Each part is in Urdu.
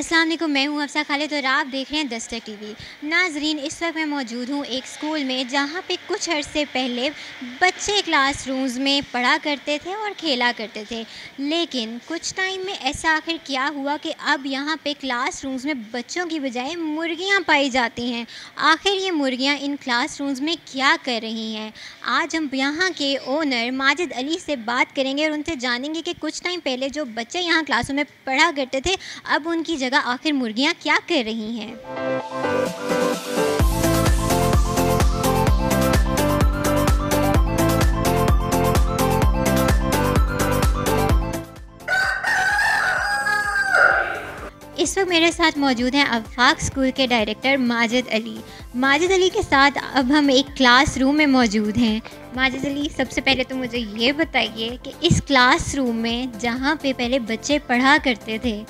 السلام علیکم، میں ہوں افسا خالد اور آپ دیکھ رہے ہیں دستک ٹی وی۔ ناظرین، اس وقت میں موجود ہوں ایک اسکول میں جہاں پہ کچھ عرصے پہلے بچے کلاس رومز میں پڑھا کرتے تھے اور کھیلا کرتے تھے، لیکن کچھ ٹائم میں ایسا آخر کیا ہوا کہ اب یہاں پہ کلاس رومز میں بچوں کی بجائے مرغیاں پائی جاتی ہیں۔ آخر یہ مرغیاں ان کلاس رومز میں کیا کر رہی ہیں؟ آج ہم یہاں کے اونر ماجد علی سے بات کریں گے اور ان سے جانیں گے کہ کچھ ٹائم پہلے جو بچے یہاں کلاسوں میں پڑھا کرتے تھے اب ان کی جگہ آخر مرغیاں کیا کر رہی ہیں۔ اس وقت میرے ساتھ موجود ہیں آفاق اسکول کے ڈائریکٹر ماجد علی۔ ماجد علی کے ساتھ اب ہم ایک کلاس روم میں موجود ہیں۔ ماجد علی، سب سے پہلے تو مجھے یہ بتائیے کہ اس کلاس روم میں جہاں پہ پہلے بچے پڑھا کرتے تھے،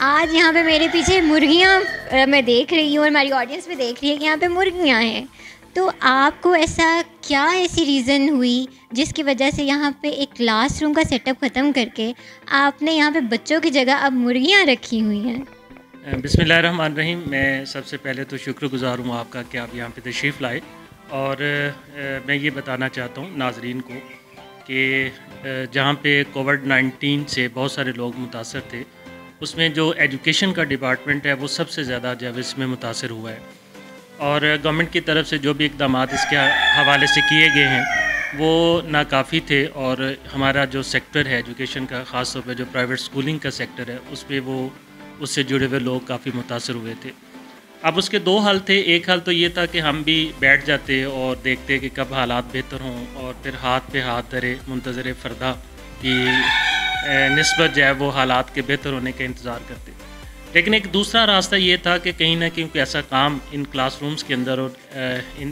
آج یہاں پہ میرے پیچھے مرغیاں میں دیکھ رہی ہوں اور ہماری آڈینس بھی دیکھ رہی ہے کہ یہاں پہ مرغیاں ہیں، تو آپ کو ایسی ریزن ہوئی جس کی وجہ سے یہاں پہ ایک کلاس روم کا سیٹ اپ ختم کر کے آپ نے یہاں پہ بچوں کی جگہ اب مرغیاں رکھی ہوئی ہیں؟ بسم اللہ الرحمن الرحیم۔ میں سب سے پہلے تو شکر گزار ہوں آپ کا کہ آپ یہاں پہ تشریف لائے، اور میں یہ بتانا چاہتا ہوں ناظرین کو کہ جہاں پہ کووڈ-19 سے بہت سارے لوگ متاثر تھے، اس میں جو ایجوکیشن کا ڈپارٹمنٹ ہے وہ سب سے زیادہ جو ہے اس میں متاثر ہوا ہے، اور گورنمنٹ کی طرف سے جو بھی اقدامات اس کے حوالے سے کیے گئے ہیں وہ ناکافی تھے، اور ہمارا جو سیکٹر ہے ایجوکیشن کا، خاص طور پہ جو پرائیویٹ اسکولنگ کا سیکٹر ہے، اس پہ اس سے جڑے ہوئے لوگ کافی متاثر ہوئے تھے۔ اب اس کے دو حل تھے۔ ایک حل تو یہ تھا کہ ہم بھی بیٹھ جاتے اور دیکھتے کہ کب حالات بہتر ہوں، اور پھر ہاتھ پہ ہاتھ دھرے منتظر فردا کی نسبت جو ہے وہ حالات کے بہتر ہونے کا انتظار کرتے۔ لیکن ایک دوسرا راستہ یہ تھا کہ کہیں نہ کہیں کوئی ایسا کام ان کلاس رومز کے اندر اور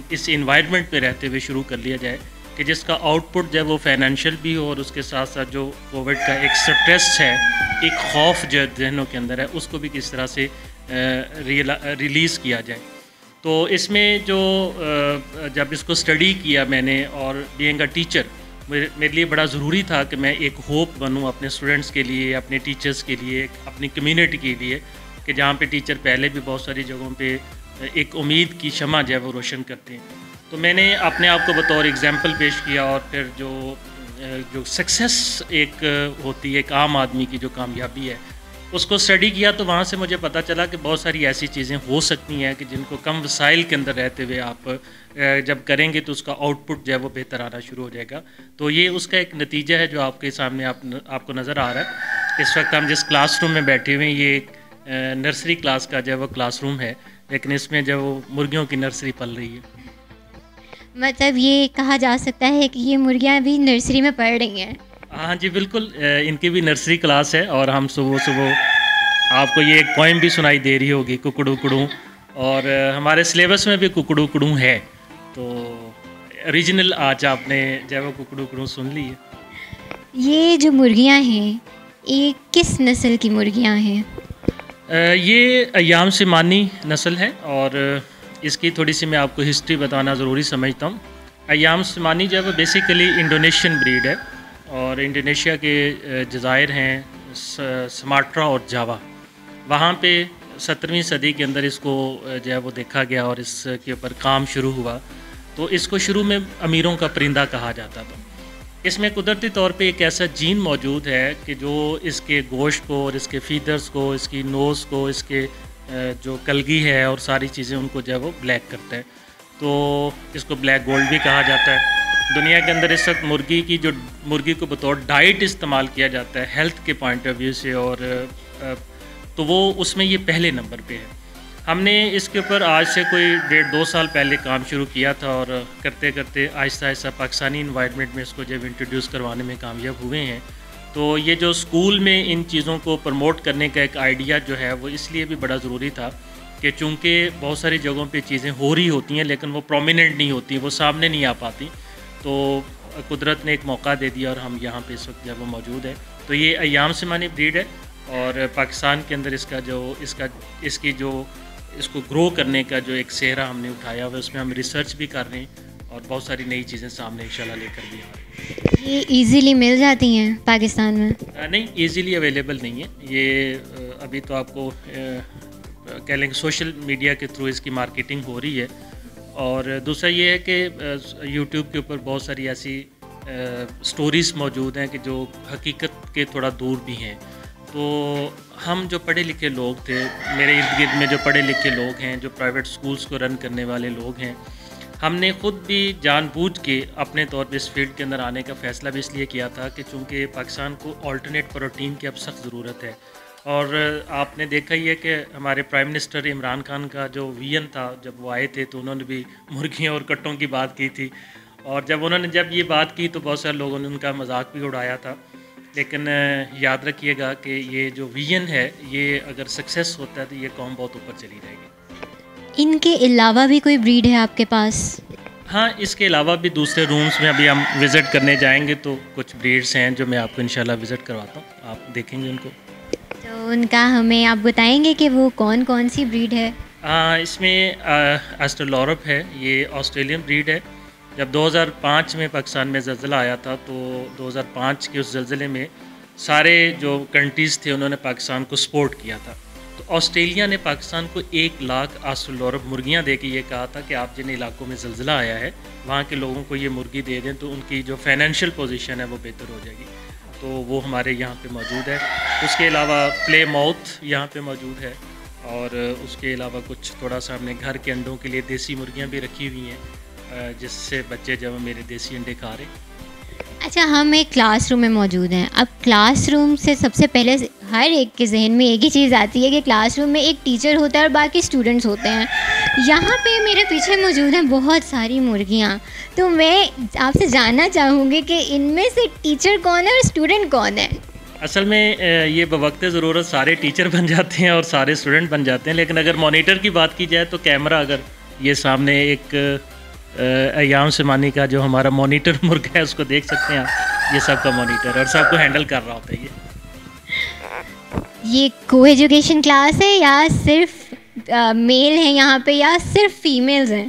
اس انوائرمنٹ پہ رہتے ہوئے شروع کر لیا جائے کہ جس کا آؤٹ پٹ جو ہے وہ فائنینشیل بھی ہو، اور اس کے ساتھ ساتھ جو کووڈ کا ایک سٹریس ہے، ایک خوف جو ذہنوں کے اندر ہے، اس کو بھی کس طرح سے ریلیز کیا جائے۔ تو اس میں جب اس کو اسٹڈی کیا میں نے، اور بینگ اے ٹیچر میرے لیے بڑا ضروری تھا کہ میں ایک ہوپ بنوں اپنے اسٹوڈنٹس کے لیے، اپنے ٹیچرز کے لیے، اپنی کمیونٹی کے لیے، کہ جہاں پہ ٹیچر پہلے بھی بہت ساری جگہوں پہ ایک امید کی شمع جو ہے وہ روشن کرتے ہیں۔ تو میں نے اپنے آپ کو بطور ایگزامپل پیش کیا، اور پھر جو سکسیس ایک ہوتی ہے، ایک عام آدمی کی جو کامیابی ہے، اس کو اسٹڈی کیا، تو وہاں سے مجھے پتہ چلا کہ بہت ساری ایسی چیزیں ہو سکتی ہیں کہ جن کو کم وسائل کے اندر رہتے ہوئے آپ جب کریں گے تو اس کا آؤٹ پٹ جو ہے وہ بہتر آنا شروع ہو جائے گا۔ تو یہ اس کا ایک نتیجہ ہے جو آپ کے سامنے آپ کو نظر آ رہا ہے۔ اس وقت ہم جس کلاس روم میں بیٹھے ہوئے ہیں، یہ ایک نرسری کلاس کا جو ہے وہ کلاس روم ہے، لیکن اس میں جو وہ مرغیوں کی نرسری پل رہی ہے۔ مطلب یہ کہا جا سکتا ہے کہ یہ مرغیاں بھی نرسری میں پڑھ رہی ہیں؟ ہاں جی بالکل، ان کی بھی نرسری کلاس ہے، اور ہم صبح آپ کو یہ ایک پوئم بھی سنائی دے رہی ہوگی، ککڑو کڑوں، اور ہمارے سلیبس میں بھی ککڑو کڑوں ہے، تو اوریجنل آج آپ نے جو ہے وہ ککڑو کڑوں سن لی ہے۔ یہ جو مرغیاں ہیں یہ کس نسل کی مرغیاں ہیں؟ یہ ایام سمانی نسل ہے، اور اس کی تھوڑی سی میں آپ کو ہسٹری بتانا ضروری سمجھتا ہوں۔ ایام سمانی جو ہے وہ بیسیکلی انڈونیشین بریڈ ہے، اور انڈونیشیا کے جزائر ہیں سماٹرا اور جاوا، وہاں پہ 17ویں صدی کے اندر اس کو جو ہے وہ دیکھا گیا، اور اس کے اوپر کام شروع ہوا۔ تو اس کو شروع میں امیروں کا پرندہ کہا جاتا تھا۔ اس میں قدرتی طور پہ ایک ایسا جین موجود ہے کہ جو اس کے گوشت کو، اور اس کے فیدرز کو، اس کی نوز کو، اس کے جو کلگی ہے اور ساری چیزیں، ان کو جو ہے وہ بلیک کرتا ہے۔ تو اس کو بلیک گولڈ بھی کہا جاتا ہے۔ دنیا کے اندر اس وقت مرغی کو بطور ڈائٹ استعمال کیا جاتا ہے ہیلتھ کے پوائنٹ آف ویو سے، اور تو وہ اس میں یہ پہلے نمبر پہ ہے۔ ہم نے اس کے اوپر آج سے کوئی 1.5-2 سال پہلے کام شروع کیا تھا، اور کرتے کرتے آہستہ آہستہ پاکستانی انوائرمنٹ میں اس کو جب انٹروڈیوس کروانے میں کامیاب ہوئے ہیں۔ تو یہ جو اسکول میں ان چیزوں کو پروموٹ کرنے کا ایک آئیڈیا جو ہے وہ اس لیے بھی بڑا ضروری تھا کہ چونکہ بہت ساری جگہوں پہ چیزیں ہو رہی ہوتی ہیں لیکن وہ پرومیننٹ نہیں ہوتی، وہ سامنے نہیں آ پاتی، تو قدرت نے ایک موقع دے دیا، اور ہم یہاں پہ اس وقت جب وہ موجود ہے۔ تو یہ ایام سمانی بریڈ ہے، اور پاکستان کے اندر اس کو گرو کرنے کا جو ایک سہرا ہم نے اٹھایا ہوا ہے، اس میں ہم ریسرچ بھی کر رہے ہیں، اور بہت ساری نئی چیزیں سامنے انشاءاللہ لے کر بھی آ رہے ہیں۔ یہ ایزیلی مل جاتی ہیں پاکستان میں؟ نہیں، ایزیلی اویلیبل نہیں ہے۔ یہ ابھی تو آپ کو کہہ لیں کہ سوشل میڈیا کے تھرو اس کی مارکیٹنگ ہو رہی ہے، اور دوسرا یہ ہے کہ یوٹیوب کے اوپر بہت ساری ایسی سٹوریز موجود ہیں کہ جو حقیقت کے تھوڑا دور بھی ہیں. تو ہم جو پڑھے لکھے لوگ تھے، میرے ارد گرد میں جو پڑھے لکھے لوگ ہیں، جو پرائیویٹ سکولز کو رن کرنے والے لوگ ہیں، ہم نے خود بھی جان بوجھ کے اپنے طور پہ اس فیلڈ کے اندر آنے کا فیصلہ بھی اس لیے کیا تھا کہ چونکہ پاکستان کو آلٹرنیٹ پروٹین کی اب سخت ضرورت ہے. اور آپ نے دیکھا ہی ہے کہ ہمارے پرائم منسٹر عمران خان کا جو ویژن تھا، جب وہ آئے تھے تو انہوں نے بھی مرغیوں اور کٹوں کی بات کی تھی، اور جب انہوں نے یہ بات کی تو بہت سارے لوگوں نے ان کا مذاق بھی اڑایا تھا. لیکن یاد رکھیے گا کہ یہ جو ویژن ہے، یہ اگر سکسیس ہوتا ہے تو یہ قوم بہت اوپر چلی جائے گی. ان کے علاوہ بھی کوئی بریڈ ہے آپ کے پاس؟ ہاں، اس کے علاوہ بھی دوسرے رومز میں ابھی ہم وزٹ کرنے جائیں گے تو کچھ بریڈس ہیں جو میں آپ کو انشاءاللہ وزٹ کرواتا ہوں، آپ دیکھیں گے ان کو. تو ان کا ہمیں آپ بتائیں گے کہ وہ کون کون سی بریڈ ہے؟ اس میں ایسٹرلورپ ہے، یہ آسٹریلین بریڈ ہے. جب 2005 میں پاکستان میں زلزلہ آیا تھا تو 2005 کے اس زلزلے میں سارے جو کنٹریز تھے انہوں نے پاکستان کو سپورٹ کیا تھا. تو آسٹریلیا نے پاکستان کو 1 لاکھ ایسٹرلورپ مرغیاں دے کے یہ کہا تھا کہ آپ جن علاقوں میں زلزلہ آیا ہے وہاں کے لوگوں کو یہ مرغی دے دیں تو ان کی جو فائنینشیل پوزیشن ہے وہ بہتر ہو جائے گی. تو وہ ہمارے یہاں پہ موجود ہے. اس کے علاوہ پلے ماؤتھ یہاں پہ موجود ہے، اور اس کے علاوہ کچھ تھوڑا سا ہم نے گھر کے انڈوں کے لیے دیسی مرغیاں بھی رکھی ہوئی ہیں، جس سے بچے جب میرے دیسی انڈے کھا رہے. اچھا، ہم ایک کلاس روم میں موجود ہیں. اب کلاس روم سے سب سے پہلے ہر ایک کے ذہن میں ایک ہی چیز آتی ہے کہ کلاس روم میں ایک ٹیچر ہوتا ہے اور باقی اسٹوڈنٹس ہوتے ہیں. یہاں پہ میرے پیچھے موجود ہیں بہت ساری مرغیاں، تو میں آپ سے جاننا چاہوں گی کہ ان میں سے ٹیچر کون ہے اور اسٹوڈنٹ کون ہے؟ اصل میں یہ بوقت ضرورت سارے ٹیچر بن جاتے ہیں اور سارے اسٹوڈنٹ بن جاتے ہیں، لیکن اگر مانیٹر کی بات کی جائے تو کیمرہ اگر یہ سامنے ایک ایام سمانی کا جو ہمارا مانیٹر مرغ ہے اس کو دیکھ سکتے ہیں آپ، یہ سب کا مانیٹر اور سب کو ہینڈل کر رہا ہوتا ہے. یہ کو ایجوکیشن کلاس ہے یا صرف میل ہیں یہاں پہ یا صرف فیمیلز ہیں؟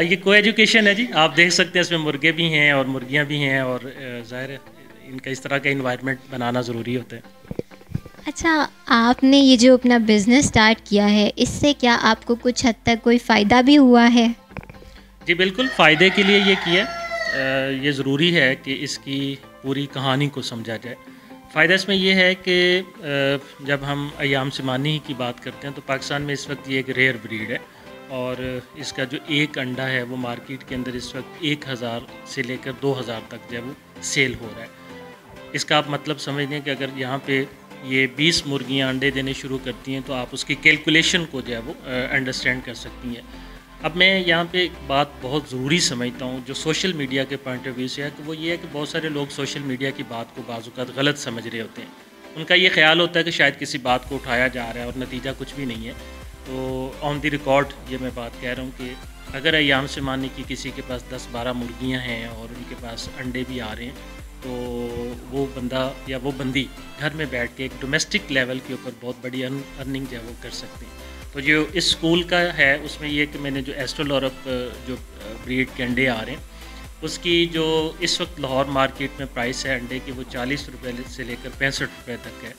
یہ کو ایجوکیشن ہے جی. آپ دیکھ سکتے ہیں اس میں مرغے بھی ہیں اور مرغیاں بھی ہیں، اور ظاہر ہے ان کا اس طرح کا انوائرمنٹ بنانا ضروری ہوتا ہے. اچھا، آپ نے یہ جو اپنا بزنس سٹارٹ کیا ہے، اس سے کیا آپ کو کچھ حد تک کوئی فائدہ بھی ہوا ہے؟ جی بالکل، فائدے کے لیے یہ کیا. یہ ضروری ہے کہ اس کی پوری کہانی کو سمجھا جائے. فائدہ اس میں یہ ہے کہ جب ہم ایام سمانی کی بات کرتے ہیں تو پاکستان میں اس وقت یہ ایک ریئر بریڈ ہے، اور اس کا جو ایک انڈا ہے وہ مارکیٹ کے اندر اس وقت 1000 سے لے کر 2000 تک جو ہے وہ سیل ہو رہا ہے. اس کا آپ مطلب سمجھ لیں کہ اگر یہاں پہ یہ 20 مرغیاں انڈے دینے شروع کرتی ہیں تو آپ اس کی کیلکولیشن کو جو ہے وہ انڈرسٹینڈ کر سکتی ہیں. اب میں یہاں پہ ایک بات بہت ضروری سمجھتا ہوں جو سوشل میڈیا کے پوائنٹ آف ویو سے ہے، کہ وہ یہ ہے کہ بہت سارے لوگ سوشل میڈیا کی بات کو بعض اوقات غلط سمجھ رہے ہوتے ہیں. ان کا یہ خیال ہوتا ہے کہ شاید کسی بات کو اٹھایا جا رہا ہے اور نتیجہ کچھ بھی نہیں ہے. تو آن دی ریکارڈ یہ میں بات کہہ رہا ہوں کہ اگر ایام سمانی کی کسی کے پاس 10-12 مرغیاں ہیں اور ان کے پاس انڈے بھی آ رہے ہیں تو وہ بندہ یا وہ بندی گھر میں بیٹھ کے ایک ڈومیسٹک لیول کے اوپر بہت بڑی ارننگ جو ہے وہ کر سکتے ہیں. تو جو اس اسکول کا ہے اس میں یہ کہ میں نے جو ایسٹرلورپ جو بریڈ کے انڈے آ رہے ہیں اس کی جو اس وقت لاہور مارکیٹ میں پرائس ہے انڈے کی وہ 40 روپے سے لے کر 65 روپے تک ہے.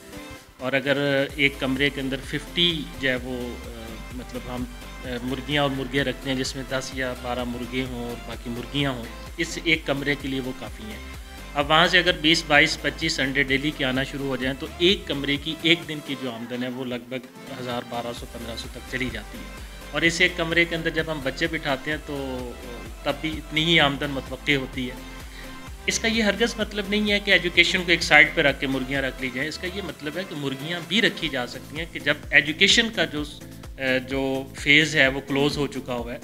اور اگر ایک کمرے کے اندر 50 جو ہے وہ مطلب ہم مرغیاں اور مرغے رکھتے ہیں جس میں 10 یا 12 مرغے ہوں اور باقی مرغیاں ہوں، اس ایک کمرے کے لیے وہ کافی ہیں. اب وہاں سے اگر 20, 22, 25 انڈے ڈیلی کے آنا شروع ہو جائیں تو ایک کمرے کی ایک دن کی جو آمدن ہے وہ لگ بھگ 1000, 1200, 1500 تک چلی جاتی ہے. اور اس ایک کمرے کے اندر جب ہم بچے بٹھاتے ہیں تو تب بھی اتنی ہی آمدن متوقع ہوتی ہے. اس کا یہ ہرگز مطلب نہیں ہے کہ ایجوکیشن کو ایک سائڈ پہ رکھ کے مرغیاں رکھ لی جائیں. اس کا یہ مطلب ہے کہ مرغیاں بھی رکھی جا سکتی ہیں کہ جب ایجوکیشن کا جو فیز ہے وہ کلوز ہو چکا ہوا ہے.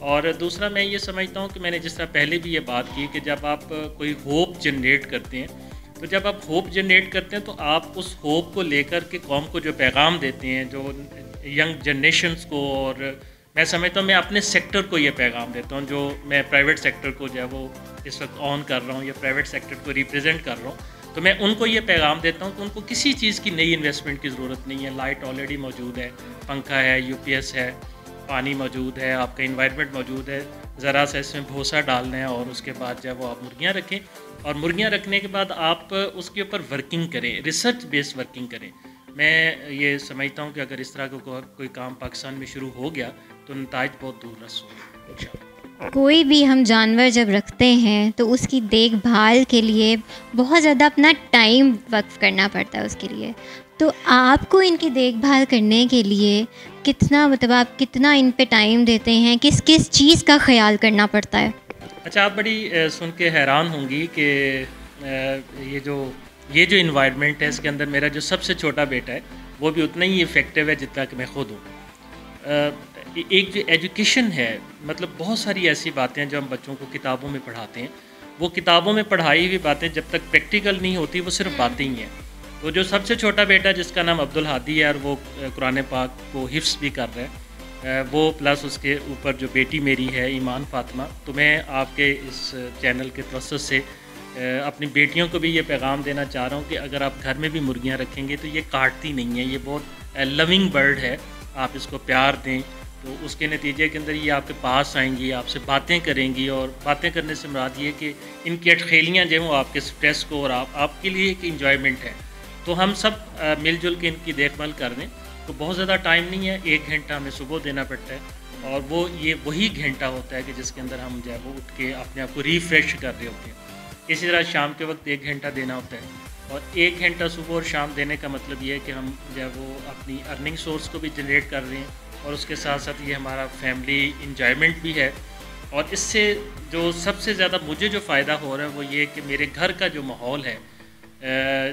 اور دوسرا میں یہ سمجھتا ہوں کہ میں نے جس طرح پہلے بھی یہ بات کی کہ جب آپ کوئی ہوپ جنریٹ کرتے ہیں تو جب آپ ہوپ جنریٹ کرتے ہیں تو آپ اس ہوپ کو لے کر کے قوم کو جو پیغام دیتے ہیں جو ینگ جنریشنز کو، اور میں سمجھتا ہوں میں اپنے سیکٹر کو یہ پیغام دیتا ہوں جو میں پرائیویٹ سیکٹر کو جو ہے وہ اس وقت آن کر رہا ہوں یا پرائیویٹ سیکٹر کو ریپرزینٹ کر رہا ہوں، تو میں ان کو یہ پیغام دیتا ہوں کہ ان کو کسی چیز کی نئی انویسٹمنٹ کی ضرورت نہیں ہے. لائٹ آلریڈی موجود ہے، پنکھا ہے، UPS ہے، پانی موجود ہے، آپ کا انوائرمنٹ موجود ہے. ذرا سا اس میں بھوسا ڈالنا ہے اور اس کے بعد جو ہے وہ آپ مرغیاں رکھیں، اور مرغیاں رکھنے کے بعد آپ اس کے اوپر ورکنگ کریں، ریسرچ بیس ورکنگ کریں. میں یہ سمجھتا ہوں کہ اگر اس طرح کا کوئی کام پاکستان میں شروع ہو گیا تو نتائج بہت دور رس ہوں انشاءاللہ۔ کوئی بھی ہم جانور جب رکھتے ہیں تو اس کی دیکھ بھال کے لیے بہت زیادہ اپنا ٹائم وقف کرنا پڑتا ہے اس کے لیے. تو آپ کو ان کی دیکھ بھال کرنے کے لیے کتنا آپ کتنا ان پہ ٹائم دیتے ہیں, کس کس چیز کا خیال کرنا پڑتا ہے؟ اچھا، آپ بڑی سن کے حیران ہوں گی کہ یہ جو انوائرمنٹ ہے اس کے اندر میرا جو سب سے چھوٹا بیٹا ہے وہ بھی اتنا ہی افیکٹو ہے جتنا کہ میں خود ہوں. ایک جو ایجوکیشن ہے، مطلب بہت ساری ایسی باتیں ہیں جو ہم بچوں کو کتابوں میں پڑھاتے ہیں، وہ کتابوں میں پڑھائی ہوئی باتیں جب تک پریکٹیکل نہیں ہوتی وہ صرف باتیں ہی ہیں. تو جو سب سے چھوٹا بیٹا جس کا نام عبدالہادی ہے اور وہ قرآن پاک کو حفظ بھی کر رہا ہے، وہ پلس اس کے اوپر جو بیٹی میری ہے ایمان فاطمہ، تو میں آپ کے اس چینل کے توسط سے اپنی بیٹیوں کو بھی یہ پیغام دینا چاہ رہا ہوں کہ اگر آپ گھر میں بھی مرغیاں رکھیں گے تو یہ کاٹتی نہیں ہیں، یہ بہت لوننگ برڈ ہے. آپ اس کو پیار دیں تو اس کے نتیجے کے اندر یہ آپ کے پاس آئیں گی، آپ سے باتیں کریں گی، اور باتیں کرنے سے مراد یہ کہ ان کی اٹخیلیاں جو ہیں وہ آپ کے سٹریس کو اور آپ کے لیے ایک انجوائمنٹ ہے. تو ہم سب مل جل کے ان کی دیکھ بھال کر دیں تو بہت زیادہ ٹائم نہیں ہے، 1 گھنٹہ ہمیں صبح دینا پڑتا ہے، اور وہی گھنٹہ ہوتا ہے کہ جس کے اندر ہم جو ہے وہ اٹھ کے اپنے آپ کو ریفریش کر رہے ہوتے ہیں. اسی طرح شام کے وقت 1 گھنٹہ دینا ہوتا ہے، اور 1 گھنٹہ صبح اور شام دینے کا مطلب یہ ہے کہ ہم جو ہے وہ اپنی ارننگ سورس کو بھی جنریٹ کر رہے ہیں، اور اس کے ساتھ ساتھ یہ ہمارا فیملی انجوائمنٹ بھی ہے. اور اس سے جو سب سے زیادہ مجھے جو فائدہ ہو رہا ہے وہ یہ کہ میرے گھر کا جو ماحول ہے،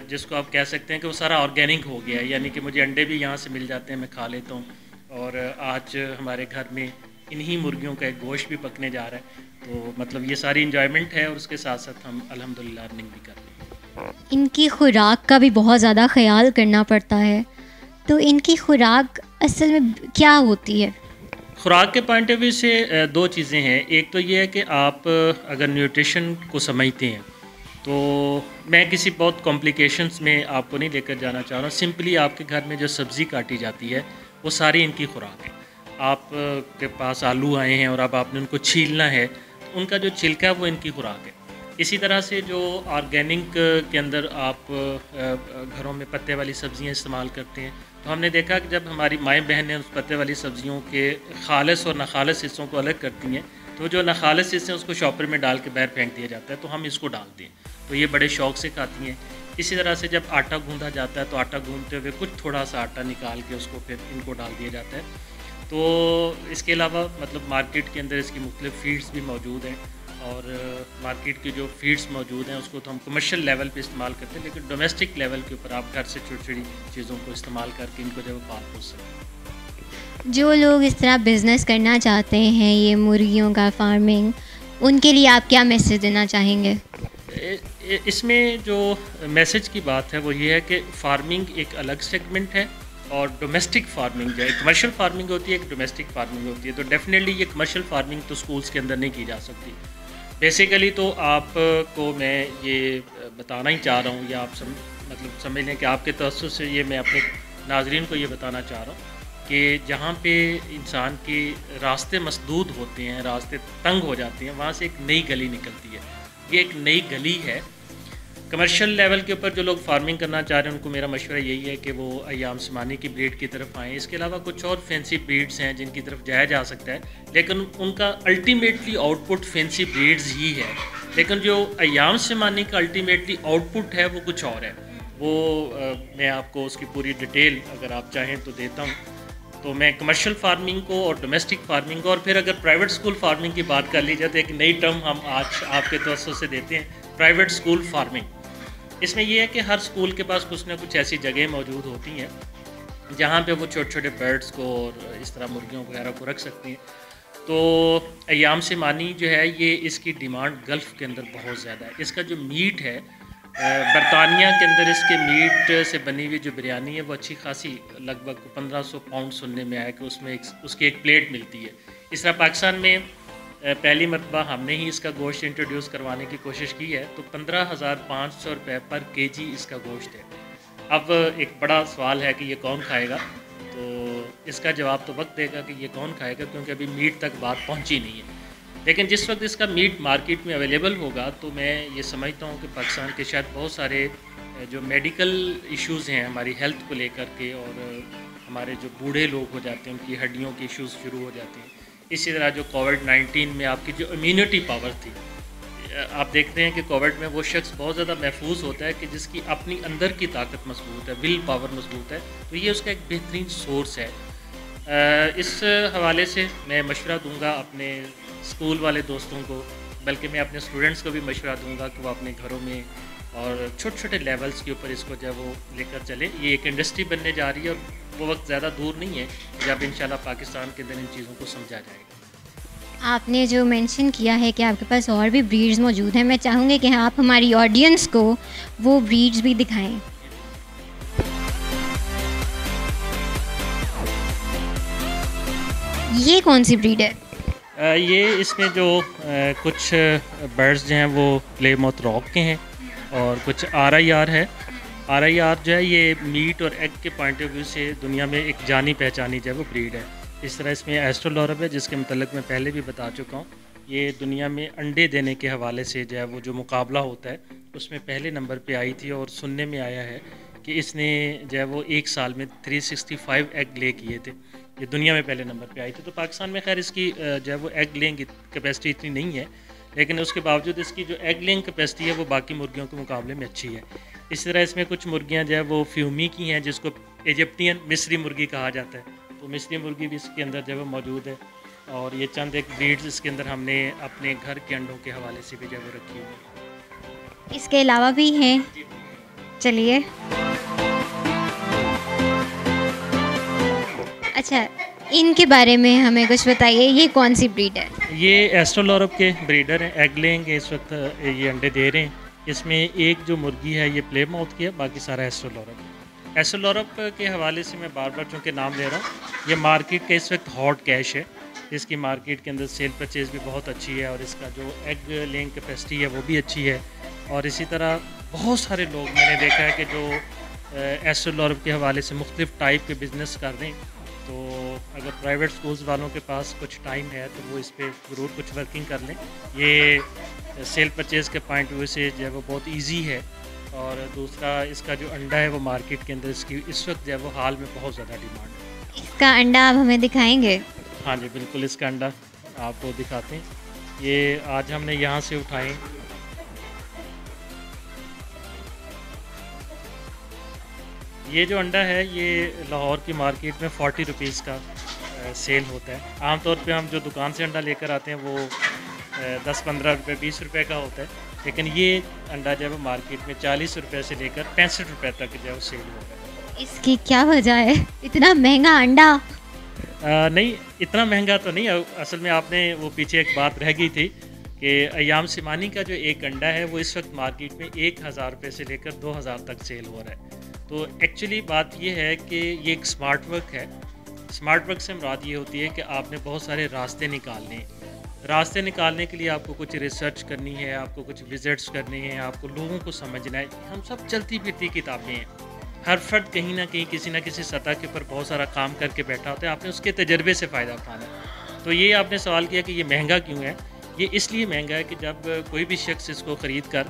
جس کو آپ کہہ سکتے ہیں کہ وہ سارا آرگینک ہو گیا ہے، یعنی کہ مجھے انڈے بھی یہاں سے مل جاتے ہیں، میں کھا لیتا ہوں، اور آج ہمارے گھر میں انہی مرغیوں کا ایک گوشت بھی پکنے جا رہا ہے. تو مطلب یہ ساری انجوائمنٹ ہے، اور اس کے ساتھ ساتھ ہم الحمدللہ ارننگ بھی کر رہے ہیں. ان کی خوراک کا بھی بہت زیادہ خیال کرنا پڑتا ہے، تو ان کی خوراک اصل میں کیا ہوتی ہے؟ خوراک کے پوائنٹ آف ویو سے 2 چیزیں ہیں. ایک تو یہ ہے کہ آپ اگر نیوٹریشن کو سمجھتے ہیں تو میں کسی بہت کمپلیکیشنز میں آپ کو نہیں لے کر جانا چاہ رہا ہوں. سمپلی آپ کے گھر میں جو سبزی کاٹی جاتی ہے وہ ساری ان کی خوراک ہے. آپ کے پاس آلو آئے ہیں اور اب آپ نے ان کو چھیلنا ہے تو ان کا جو چھلکا ہے وہ ان کی خوراک ہے. اسی طرح سے جو آرگینک کے اندر آپ گھروں میں پتے والی سبزیاں استعمال کرتے ہیں، تو ہم نے دیکھا کہ جب ہماری مائیں بہنیں اس پتے والی سبزیوں کے خالص اور ناخالص حصوں کو الگ کرتی ہیں تو جو ناخالص حصے ہیں اس کو شاپر میں ڈال کے باہر پھینک دیا جاتا ہے، تو ہم اس کو ڈالتے ہیں تو یہ بڑے شوق سے کھاتی ہیں. اسی طرح سے جب آٹا گوندھا جاتا ہے تو آٹا گوندھتے ہوئے کچھ تھوڑا سا آٹا نکال کے اس کو پھر ان کو ڈال دیا جاتا ہے. تو اس کے علاوہ مطلب مارکیٹ کے اندر اس کی مختلف فیڈز بھی موجود ہیں، اور مارکیٹ کی جو فیڈز موجود ہیں اس کو تو ہم کمرشل لیول پہ استعمال کرتے ہیں، لیکن ڈومیسٹک لیول کے اوپر آپ گھر سے چھوٹی چھوٹی چیزوں کو استعمال کر کے ان کو جو پال پوس سکتے ہیں. جو لوگ اس طرح بزنس کرنا چاہتے ہیں، یہ مرغیوں کا فارمنگ، ان کے لیے آپ کیا میسج دینا چاہیں گے؟ اس میں جو میسج کی بات ہے وہ یہ ہے کہ فارمنگ ایک الگ سیگمنٹ ہے، اور ڈومیسٹک فارمنگ جو ہے، کمرشل فارمنگ ہوتی ہے، ایک ڈومیسٹک فارمنگ ہوتی ہے. تو ڈیفینیٹلی یہ کمرشل فارمنگ تو سکولز کے اندر نہیں کی جا سکتی. بیسیکلی تو آپ کو میں یہ بتانا ہی چاہ رہا ہوں، یا آپ مطلب سمجھ لیں کہ آپ کے توسط سے یہ میں اپنے ناظرین کو یہ بتانا چاہ رہا ہوں کہ جہاں پہ انسان کے راستے مسدود ہوتے ہیں، راستے تنگ ہو جاتے ہیں، وہاں سے ایک نئی گلی نکلتی ہے. یہ ایک نئی گلی ہے. کمرشل لیول کے اوپر جو لوگ فارمنگ کرنا چاہ رہے ہیں ان کو میرا مشورہ یہی ہے کہ وہ ایام سمانی کی بریڈ کی طرف آئیں. اس کے علاوہ کچھ اور فینسی بریڈز ہیں جن کی طرف جایا جا سکتا ہے، لیکن ان کا ultimately output fancy breeds ہی ہے. لیکن جو ایام سمانی کا الٹیمیٹلی آؤٹ پٹ ہے وہ کچھ اور ہے. وہ میں آپ کو اس کی پوری ڈیٹیل اگر آپ چاہیں تو دیتا ہوں. تو میں کمرشل فارمنگ کو اور ڈومیسٹک فارمنگ کو، اور پھر اگر پرائیویٹ اسکول فارمنگ کی بات کر لی جائے تو ایک نئی ٹرم ہم آج آپ کے توسط سے دیتے ہیں، پرائیویٹ اسکول فارمنگ. اس میں یہ ہے کہ ہر اسکول کے پاس کچھ نہ کچھ ایسی جگہیں موجود ہوتی ہیں جہاں پہ وہ چھوٹے چھوٹے برڈز کو اور اس طرح مرغیوں وغیرہ کو رکھ سکتے ہیں. تو ایام سمانی جو ہے یہ اس کی ڈیمانڈ گلف کے اندر بہت زیادہ ہے. اس کا جو میٹ ہے، برطانیہ کے اندر اس کے میٹ سے بنی ہوئی جو بریانی ہے وہ اچھی خاصی لگ بھگ 1500 پاؤنڈ سننے میں آیا کہ اس میں اس کی ایک پلیٹ ملتی ہے. اس طرح پاکستان میں پہلی مرتبہ ہم نے ہی اس کا گوشت انٹروڈیوس کروانے کی کوشش کی ہے، تو 15,500 روپے پر کے جی اس کا گوشت ہے. اب ایک بڑا سوال ہے کہ یہ کون کھائے گا، تو اس کا جواب تو وقت دے گا کہ یہ کون کھائے گا، کیونکہ ابھی میٹ تک بات پہنچی نہیں ہے. لیکن جس وقت اس کا میٹ مارکیٹ میں اویلیبل ہوگا تو میں یہ سمجھتا ہوں کہ پاکستان کے شاید بہت سارے جو میڈیکل ایشوز ہیں ہماری ہیلتھ کو لے کر کے، اور ہمارے جو بوڑھے لوگ ہو جاتے ہیں ان کی ہڈیوں کے ایشوز شروع ہو جاتے ہیں. اسی طرح جو کووڈ-19 میں آپ کی جو امیونٹی پاور تھی، آپ دیکھتے ہیں کہ کووڈ میں وہ شخص بہت زیادہ محفوظ ہوتا ہے کہ جس کی اپنی اندر کی طاقت مضبوط ہے، ول پاور مضبوط ہے، تو یہ اس کا ایک بہترین سورس ہے. اس حوالے سے میں مشورہ دوں گا اپنے اسکول والے دوستوں کو، بلکہ میں اپنے اسٹوڈنٹس کو بھی مشورہ دوں گا کہ وہ اپنے گھروں میں اور چھوٹے چھوٹے لیولز کے اوپر اس کو جو ہے وہ لے کر چلے. یہ ایک انڈسٹری بننے جا رہی ہے اور وہ وقت زیادہ دور نہیں ہے جب انشاءاللہ پاکستان کے اندر ان چیزوں کو سمجھا جائے گا. آپ نے جو مینشن کیا ہے کہ آپ کے پاس اور بھی بریڈز موجود ہیں، میں چاہوں گی کہ آپ ہماری آڈینس کو وہ بریڈز بھی دکھائیں. یہ کون سی بریڈ ہے؟ یہ اس میں جو کچھ برڈز جو ہیں وہ پلیموتھ راک کے ہیں، اور کچھ RIR ہے. RIR جو ہے یہ میٹ اور ایگ کے پوائنٹ آف ویو سے دنیا میں ایک جانی پہچانی جو ہے وہ بریڈ ہے. اس طرح اس میں ایسٹرولورب ہے جس کے متعلق میں پہلے بھی بتا چکا ہوں. یہ دنیا میں انڈے دینے کے حوالے سے جو ہے وہ جو مقابلہ ہوتا ہے اس میں پہلے نمبر پہ آئی تھی، اور سننے میں آیا ہے کہ اس نے جو ہے وہ ایک سال میں 365 ایگ لے کیے تھے. یہ دنیا میں پہلے نمبر پہ آئی تھی. تو پاکستان میں خیر اس کی جو ہے وہ ایگ لینگ کیپیسٹی اتنی نہیں ہے، لیکن اس کے باوجود اس کی جو ایگ لینگ کیپیسٹی ہے وہ باقی مرغیوں کے مقابلے میں اچھی ہے. اسی طرح اس میں کچھ مرغیاں جو ہے وہ فیومی کی ہیں جس کو ایجپٹین مصری مرغی کہا جاتا ہے. تو مصری مرغی بھی اس کے اندر جو ہے وہ موجود ہے، اور یہ چند ایک بریڈز اس کے اندر ہم نے اپنے گھر کے انڈوں کے حوالے سے بھی جو ہے وہ رکھی ہوئی. اس کے علاوہ بھی ہیں؟ چلیے. اچھا، ان کے بارے میں ہمیں کچھ بتائیے، یہ کون سی بریڈ ہے؟ یہ ایسٹرولورب کے بریڈر ہیں، ایگ لینگ کے اس وقت یہ انڈے دے رہے ہیں. اس میں ایک جو مرغی ہے یہ پلے ماؤتھ کی ہے، باقی سارا ایسٹرولورب ہے. ایسٹرولورب کے حوالے سے میں بار بار چونکہ نام لے رہا ہوں، یہ مارکیٹ کا اس وقت ہاٹ کیش ہے. اس کی مارکیٹ کے اندر سیل پرچیز بھی بہت اچھی ہے، اور اس کا جو ایگ لینگ کیپیسٹی ہے وہ بھی اچھی ہے. اور اسی طرح بہت سارے لوگ میں نے دیکھا ہے کہ جو ایسٹرولورب کے حوالے سے مختلف ٹائپ کے بزنس کر رہے ہیں. تو اگر پرائیویٹ سکولز والوں کے پاس کچھ ٹائم ہے تو وہ اس پہ ضرور کچھ ورکنگ کر لیں. یہ سیل پرچیز کے پوائنٹ ویو سے جو ہے وہ بہت ایزی ہے. اور دوسرا اس کا جو انڈا ہے وہ مارکیٹ کے اندر اس کی اس وقت جو ہے وہ حال میں بہت زیادہ ڈیمانڈ ہے. اس کا انڈا آپ ہمیں دکھائیں گے؟ ہاں جی بالکل، اس کا انڈا آپ کو دکھاتے ہیں. یہ آج ہم نے یہاں سے اٹھائے. یہ جو انڈا ہے یہ لاہور کی مارکیٹ میں 40 روپیز کا سیل ہوتا ہے. عام طور پہ ہم جو دکان سے انڈا لے کر آتے ہیں وہ 10-15 روپے 20 روپے کا ہوتا ہے، لیکن یہ انڈا جو ہے وہ مارکیٹ میں 40 روپے سے لے کر 65 روپے تک جو ہے وہ سیل ہوتا ہے. اس کی کیا وجہ ہے اتنا مہنگا انڈا؟ نہیں اتنا مہنگا تو نہیں. اصل میں آپ نے وہ پیچھے ایک بات رہ گئی تھی کہ ایام سیمانی کا جو ایک انڈا ہے وہ اس وقت مارکیٹ میں 1000 روپے سے لے کر 2000 تک سیل ہو رہا ہے. تو ایکچولی بات یہ ہے کہ یہ ایک سمارٹ ورک ہے. سمارٹ ورک سے مراد یہ ہوتی ہے کہ آپ نے بہت سارے راستے نکالنے ہیں. راستے نکالنے کے لیے آپ کو کچھ ریسرچ کرنی ہے، آپ کو کچھ وزٹس کرنے ہیں، آپ کو لوگوں کو سمجھنا ہے. ہم سب چلتی پھرتی کتابیں ہیں. ہر فرد کہیں نہ کہیں کسی نہ کسی سطح کے اوپر بہت سارا کام کر کے بیٹھا ہوتا ہے. آپ نے اس کے تجربے سے فائدہ اٹھانا ہے. تو یہ آپ نے سوال کیا کہ یہ مہنگا کیوں ہے. یہ اس لیے مہنگا ہے کہ جب کوئی بھی شخص اس کو خرید کر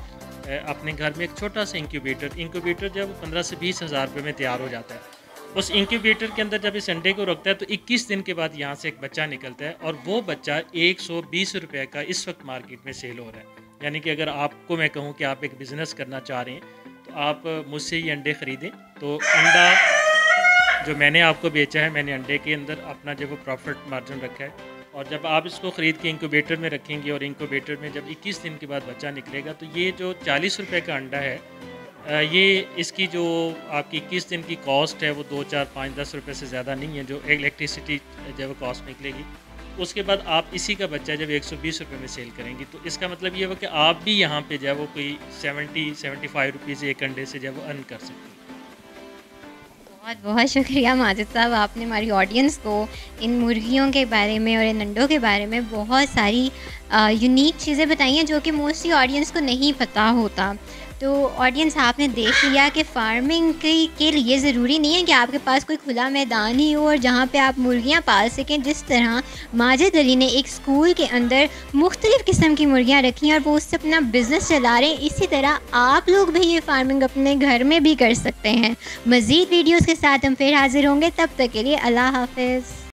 اپنے گھر میں ایک چھوٹا سا انکیوبیٹر جو ہے وہ 15 سے 20 ہزار روپے میں تیار ہو جاتا ہے. اس انکیوبیٹر کے اندر جب اس انڈے کو رکھتا ہے تو 21 دن کے بعد یہاں سے ایک بچہ نکلتا ہے، اور وہ بچہ 120 روپے کا اس وقت مارکیٹ میں سیل ہو رہا ہے. یعنی کہ اگر آپ کو میں کہوں کہ آپ ایک بزنس کرنا چاہ رہے ہیں تو آپ مجھ سے یہ انڈے خریدیں. تو انڈا جو میں نے آپ کو بیچا ہے، میں نے انڈے کے اندر اپنا جو وہ پروفٹ مارجن رکھا ہے. اور جب آپ اس کو خرید کے انکیوبیٹر میں رکھیں گے اور انکیوبیٹر میں جب 21 دن کے بعد بچہ نکلے گا تو یہ جو 40 روپے کا انڈا ہے، یہ اس کی جو آپ کی 21 دن کی کاسٹ ہے وہ 2, 4, 5, 10 روپے سے زیادہ نہیں ہے جو الیکٹریسٹی جو وہ کاسٹ نکلے گی. اس کے بعد آپ اسی کا بچہ جب 120 روپے میں سیل کریں گی تو اس کا مطلب یہ ہو کہ آپ بھی یہاں پہ جو ہے وہ کوئی 70-75 روپیز ایک انڈے سے جو ہے وہ ارن کر سکتے ہیں. بہت بہت شکریہ ماجد صاحب، آپ نے ہماری آڈینس کو ان مرغیوں کے بارے میں اور ان انڈوں کے بارے میں بہت ساری یونیک چیزیں بتائی ہیں جو کہ موسٹلی آڈینس کو نہیں پتہ ہوتا. تو آڈینس آپ نے دیکھ لیا کہ فارمنگ کے لیے ضروری نہیں ہے کہ آپ کے پاس کوئی کھلا میدان ہی ہو اور جہاں پہ آپ مرغیاں پال سکیں. جس طرح ماجد علی نے ایک اسکول کے اندر مختلف قسم کی مرغیاں رکھی ہیں اور وہ اس سے اپنا بزنس چلا رہے ہیں, اسی طرح آپ لوگ بھی یہ فارمنگ اپنے گھر میں بھی کر سکتے ہیں. مزید ویڈیوز کے ساتھ ہم پھر حاضر ہوں گے, تب تک کے لیے اللہ حافظ.